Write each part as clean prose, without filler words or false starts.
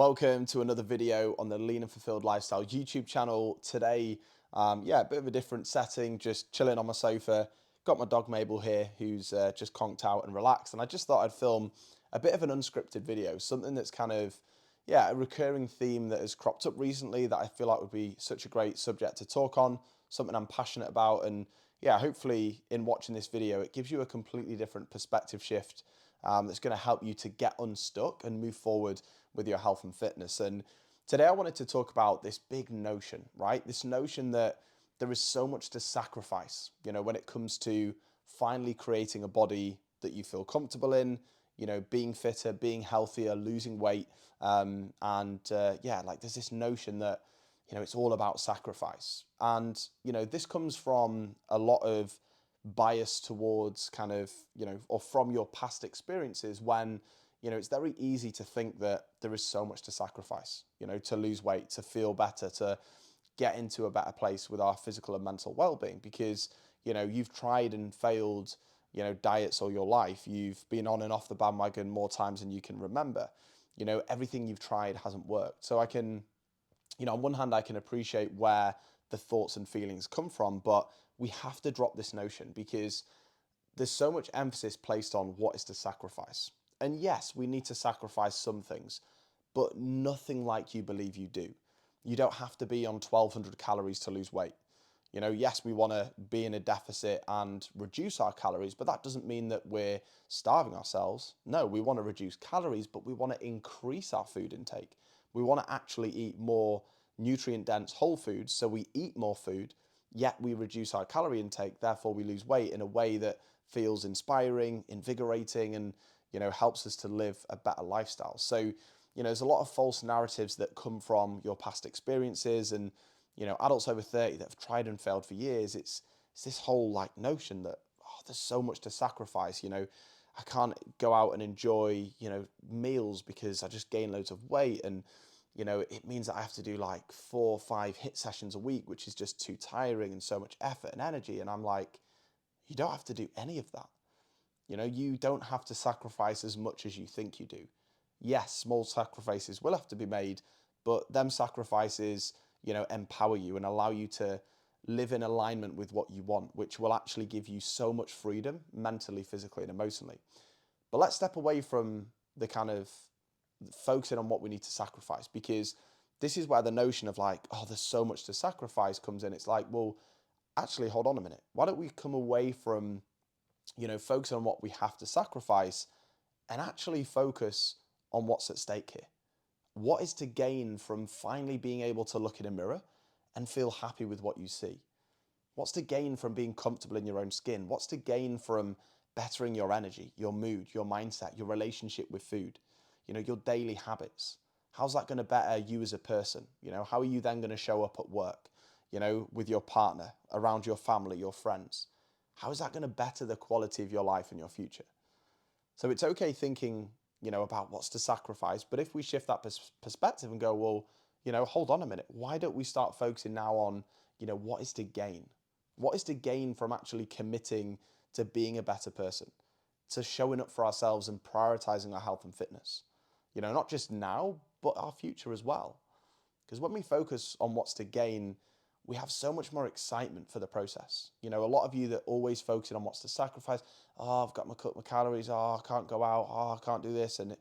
Welcome to another video on the Lean and Fulfilled Lifestyle YouTube channel. Today, a bit of a different setting, just chilling on my sofa. Got my dog Mabel here, who's just conked out and relaxed. And I just thought I'd film a bit of an unscripted video, something that's kind of, a recurring theme that has cropped up recently that I feel like would be such a great subject to talk on, something I'm passionate about. And hopefully in watching this video, it gives you a completely different perspective shift that's going to help you to get unstuck and move forward with your health and fitness. And today I wanted to talk about this big notion, right? This notion that there is so much to sacrifice, when it comes to finally creating a body that you feel comfortable in, being fitter, being healthier, losing weight. There's this notion that, it's all about sacrifice. And, this comes from a lot of bias towards or from your past experiences when, it's very easy to think that there is so much to sacrifice, to lose weight, to feel better, to get into a better place with our physical and mental well-being because, you've tried and failed, diets all your life. You've been on and off the bandwagon more times than you can remember. Everything you've tried hasn't worked. So I can, on one hand, I can appreciate where the thoughts and feelings come from, but we have to drop this notion because there's so much emphasis placed on what is to sacrifice. And yes, we need to sacrifice some things, but nothing like you believe you do. You don't have to be on 1,200 calories to lose weight. Yes, we want to be in a deficit and reduce our calories, but that doesn't mean that we're starving ourselves. No, we want to reduce calories, but we want to increase our food intake. We want to actually eat more nutrient dense whole foods. So we eat more food, yet we reduce our calorie intake. Therefore, we lose weight in a way that feels inspiring, invigorating, and helps us to live a better lifestyle. So, there's a lot of false narratives that come from your past experiences and, adults over 30 that have tried and failed for years. It's this whole notion that, there's so much to sacrifice. I can't go out and enjoy, meals because I just gain loads of weight. And, it means that I have to do 4 or 5 HIIT sessions a week, which is just too tiring and so much effort and energy. And I'm like, you don't have to do any of that. You don't have to sacrifice as much as you think you do. Yes, small sacrifices will have to be made, but them sacrifices, empower you and allow you to live in alignment with what you want, which will actually give you so much freedom mentally, physically, and emotionally. But let's step away from the kind of focusing on what we need to sacrifice, because this is where the notion of there's so much to sacrifice comes in. It's well, actually, hold on a minute. Why don't we come away from focus on what we have to sacrifice and actually focus on what's at stake here? What is to gain from finally being able to look in a mirror and feel happy with what you see? What's to gain from being comfortable in your own skin? What's to gain from bettering your energy, your mood, your mindset, your relationship with food, your daily habits? How's that going to better you as a person? How are you then going to show up at work, with your partner, around your family, your friends? How is that going to better the quality of your life and your future? So it's okay thinking, about what's to sacrifice. But if we shift that perspective and go, well, hold on a minute. Why don't we start focusing now on, what is to gain? What is to gain from actually committing to being a better person, to showing up for ourselves and prioritizing our health and fitness? Not just now, but our future as well. Because when we focus on what's to gain, we have so much more excitement for the process. A lot of you that always focusing on what's to sacrifice. Oh, I've got my cut my calories. Oh, I can't go out. Oh, I can't do this. And,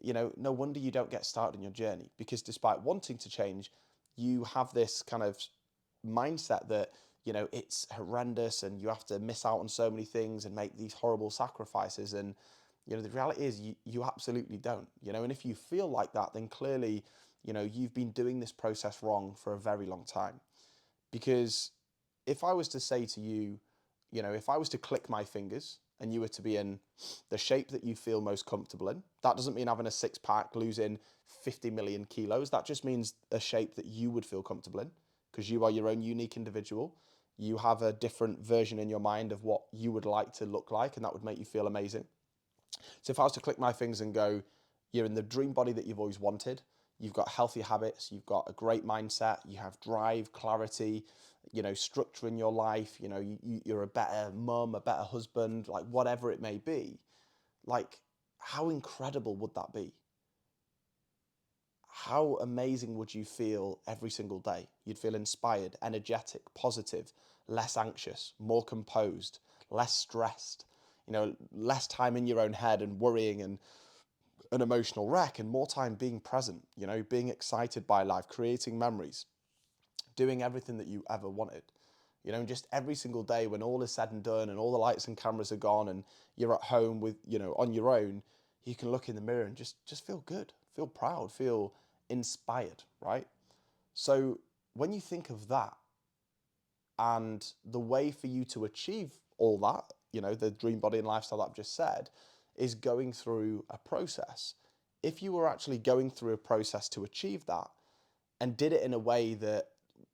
no wonder you don't get started in your journey, because despite wanting to change, you have this kind of mindset that, it's horrendous and you have to miss out on so many things and make these horrible sacrifices. And, the reality is you absolutely don't, and if you feel like that, then clearly, you've been doing this process wrong for a very long time. Because if I was to say to you, if I was to click my fingers and you were to be in the shape that you feel most comfortable in, that doesn't mean having a 6-pack, losing 50 million kilos. That just means a shape that you would feel comfortable in, because you are your own unique individual. You have a different version in your mind of what you would like to look like, and that would make you feel amazing. So if I was to click my fingers and go, you're in the dream body that you've always wanted, you've got healthy habits, you've got a great mindset, you have drive, clarity, structure in your life, you're a better mum, a better husband, whatever it may be, how incredible would that be? how amazing would you feel every single day? You'd feel inspired, energetic, positive, less anxious, more composed, less stressed, less time in your own head and worrying and an emotional wreck, and more time being present, being excited by life, creating memories, doing everything that you ever wanted. And just every single day when all is said and done and all the lights and cameras are gone and you're at home with, on your own, you can look in the mirror and just feel good, feel proud, feel inspired, right? So when you think of that and the way for you to achieve all that, the dream body and lifestyle that I've just said, is going through a process. If you were actually going through a process to achieve that and did it in a way that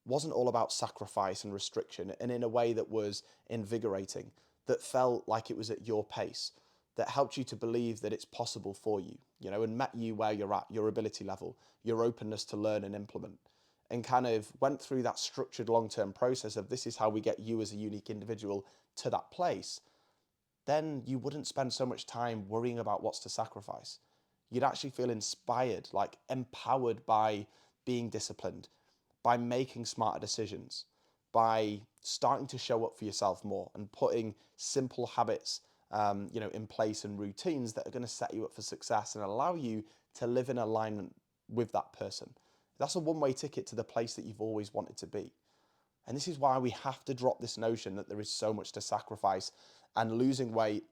wasn't all about sacrifice and restriction, and in a way that was invigorating, that felt like it was at your pace, that helped you to believe that it's possible for you, and met you where you're at, your ability level, your openness to learn and implement, and kind of went through that structured long-term process of this is how we get you as a unique individual to that place, then you wouldn't spend so much time worrying about what's to sacrifice. You'd actually feel inspired, like empowered by being disciplined, by making smarter decisions, by starting to show up for yourself more and putting simple habits, in place and routines that are going to set you up for success and allow you to live in alignment with that person. That's a one-way ticket to the place that you've always wanted to be. And this is why we have to drop this notion that there is so much to sacrifice, and losing weight,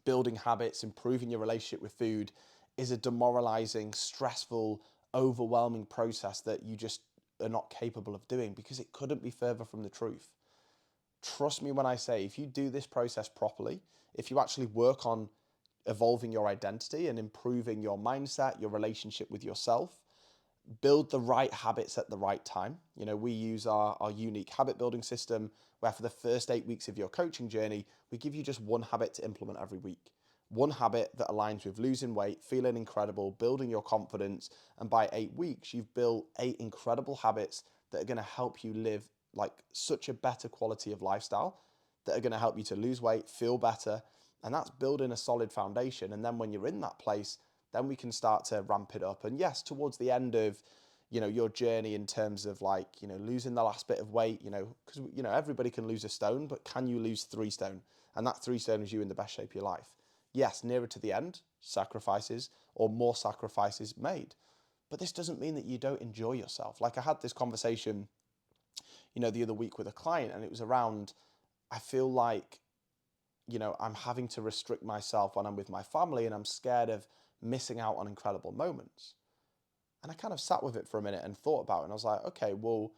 building habits, improving your relationship with food is a demoralizing, stressful, overwhelming process that you just are not capable of doing, because it couldn't be further from the truth. Trust me when I say, if you do this process properly, if you actually work on evolving your identity and improving your mindset, your relationship with yourself, build the right habits at the right time. We use our unique habit building system where for the first 8 weeks of your coaching journey, we give you just one habit to implement every week. One habit that aligns with losing weight, feeling incredible, building your confidence. And by 8 weeks, you've built 8 incredible habits that are going to help you live like such a better quality of lifestyle, that are going to help you to lose weight, feel better. And that's building a solid foundation. And then when you're in that place, then we can start to ramp it up. And yes, towards the end of, your journey in terms of like, losing the last bit of weight, because, everybody can lose a stone, but can you lose 3 stone? And that 3 stone is you in the best shape of your life. Yes, nearer to the end, sacrifices or more sacrifices made. But this doesn't mean that you don't enjoy yourself. Like I had this conversation, the other week with a client, and it was around, I feel like, I'm having to restrict myself when I'm with my family and I'm scared of missing out on incredible moments. And I kind of sat with it for a minute and thought about it. And I was like, okay, well,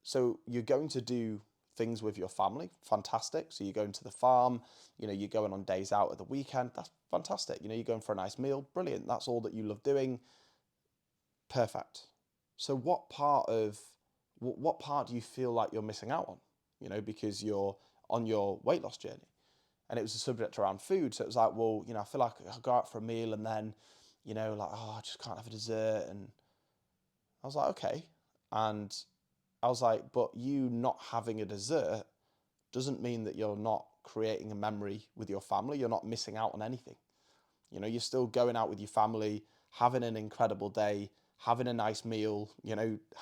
so you're going to do things with your family. Fantastic. So you're going to the farm, you're going on days out at the weekend. That's fantastic. You're going for a nice meal. Brilliant. That's all that you love doing. Perfect. So what part do you feel like you're missing out on? Because you're on your weight loss journey. And it was a subject around food. So it was like, well, I feel like I go out for a meal and then, I just can't have a dessert. And I was like, okay. And I was like, but you not having a dessert doesn't mean that you're not creating a memory with your family. You're not missing out on anything. You're still going out with your family, having an incredible day, having a nice meal,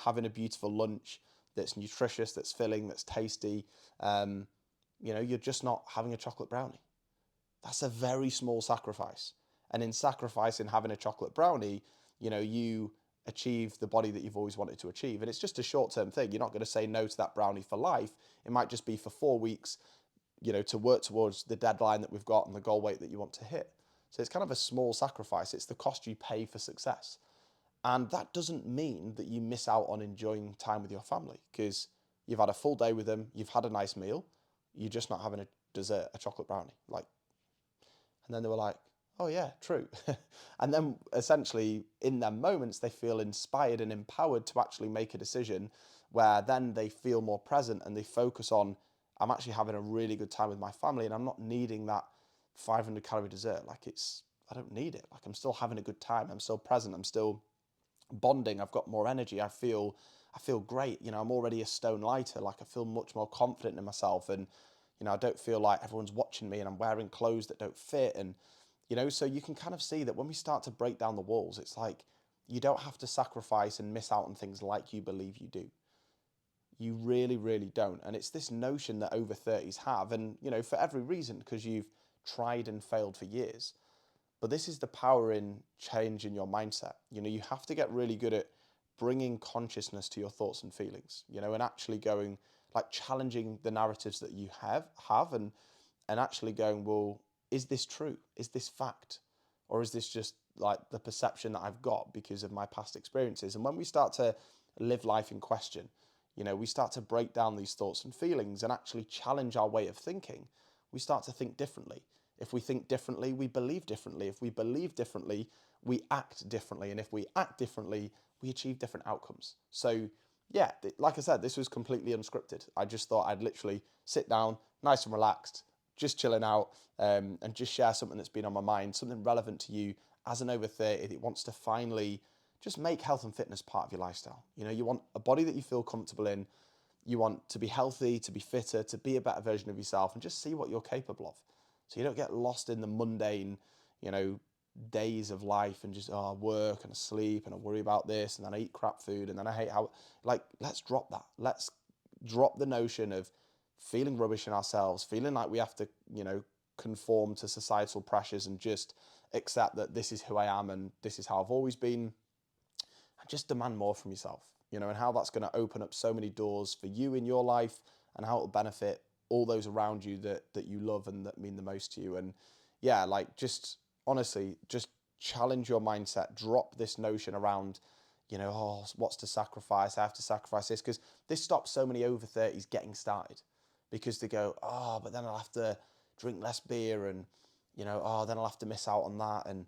having a beautiful lunch that's nutritious, that's filling, that's tasty. You're just not having a chocolate brownie. That's a very small sacrifice. And in sacrificing having a chocolate brownie, you achieve the body that you've always wanted to achieve. And it's just a short-term thing. You're not going to say no to that brownie for life. It might just be for 4 weeks, to work towards the deadline that we've got and the goal weight that you want to hit. So it's kind of a small sacrifice. It's the cost you pay for success. And that doesn't mean that you miss out on enjoying time with your family, because you've had a full day with them, you've had a nice meal, you're just not having a dessert, a chocolate brownie. And then they were like, oh yeah, true. And then essentially in their moments, they feel inspired and empowered to actually make a decision where then they feel more present and they focus on, I'm actually having a really good time with my family and I'm not needing that 500 calorie dessert. I don't need it. I'm still having a good time. I'm still present. I'm still bonding. I've got more energy. I feel great. I'm already a stone lighter. I feel much more confident in myself, and I don't feel like everyone's watching me and I'm wearing clothes that don't fit. And so you can kind of see that when we start to break down the walls, it's like You don't have to sacrifice and miss out on things like you believe you do. You really, really don't. And it's this notion that over 30s have, and for every reason, because you've tried and failed for years. But this is the power in changing your mindset. You have to get really good at bringing consciousness to your thoughts and feelings, and actually going, like, challenging the narratives that you have and actually going, well, is this true? Is this fact? Or is this just like the perception that I've got because of my past experiences? And when we start to live life in question, we start to break down these thoughts and feelings and actually challenge our way of thinking. We start to think differently. If we think differently, we believe differently. If we believe differently, we act differently. And if we act differently, we achieve different outcomes. So, yeah, like I said, this was completely unscripted. I just thought I'd literally sit down, nice and relaxed, just chilling out, and just share something that's been on my mind, something relevant to you as an over 30 that wants to finally just make health and fitness part of your lifestyle. You want a body that you feel comfortable in. You want to be healthy, to be fitter, to be a better version of yourself, and just see what you're capable of. So you don't get lost in the mundane, days of life and just, oh, I work and I sleep and I worry about this and then I eat crap food and then I hate how, like, let's drop that. Let's drop the notion of feeling rubbish in ourselves, feeling like we have to, conform to societal pressures and just accept that this is who I am and this is how I've always been, and just demand more from yourself, and how that's going to open up so many doors for you in your life and how it'll benefit all those around you that you love and that mean the most to you. And yeah, like, just honestly, just challenge your mindset, drop this notion around, oh, what's to sacrifice? I have to sacrifice this, because this stops so many over 30s getting started, because they go, oh, but then I'll have to drink less beer and, oh, then I'll have to miss out on that. And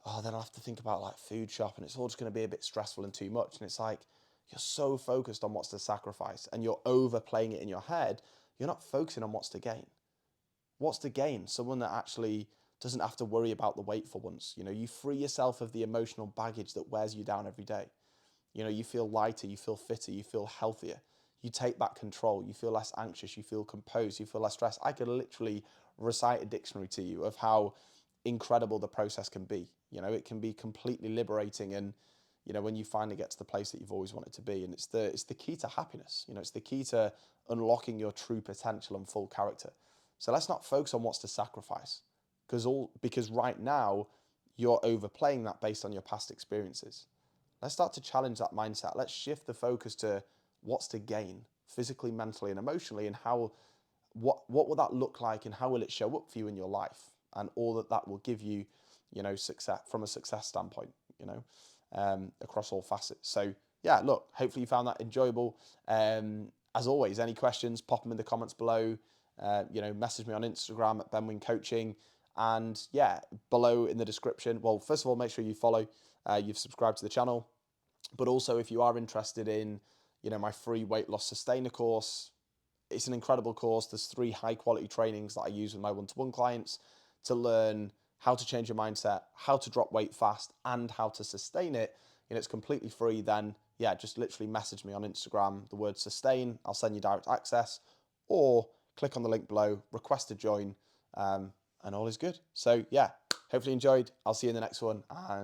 oh, then I'll have to think about, like, food shop, and it's all just going to be a bit stressful and too much. And it's like, you're so focused on what's to sacrifice and you're overplaying it in your head. You're not focusing on what's to gain. What's to gain? Someone that actually doesn't have to worry about the weight for once. You free yourself of the emotional baggage that wears you down every day. You feel lighter, you feel fitter, you feel healthier. You take back control, you feel less anxious, you feel composed, you feel less stressed. I could literally recite a dictionary to you of how incredible the process can be. It can be completely liberating, and when you finally get to the place that you've always wanted to be. And it's the key to happiness. It's the key to unlocking your true potential and full character. So let's not focus on what's to sacrifice, because right now you're overplaying that based on your past experiences. Let's start to challenge that mindset. Let's shift the focus to what's to gain physically, mentally, and emotionally, and what will that look like, and how will it show up for you in your life, and all that will give you, success from a success standpoint, across all facets. So yeah, look, hopefully you found that enjoyable. As always, any questions, pop them in the comments below. Message me on Instagram at Ben Wynn Coaching. And yeah, below in the description, well, first of all, make sure you follow, you've subscribed to the channel. But also, if you are interested in, my free weight loss sustainer course, it's an incredible course. There's 3 high quality trainings that I use with my one-to-one clients to learn how to change your mindset, how to drop weight fast, and how to sustain it. It's completely free. Then yeah, just literally message me on Instagram, the word sustain. I'll send you direct access, or click on the link below, request to join, and all is good. So yeah, hopefully you enjoyed. I'll see you in the next one, and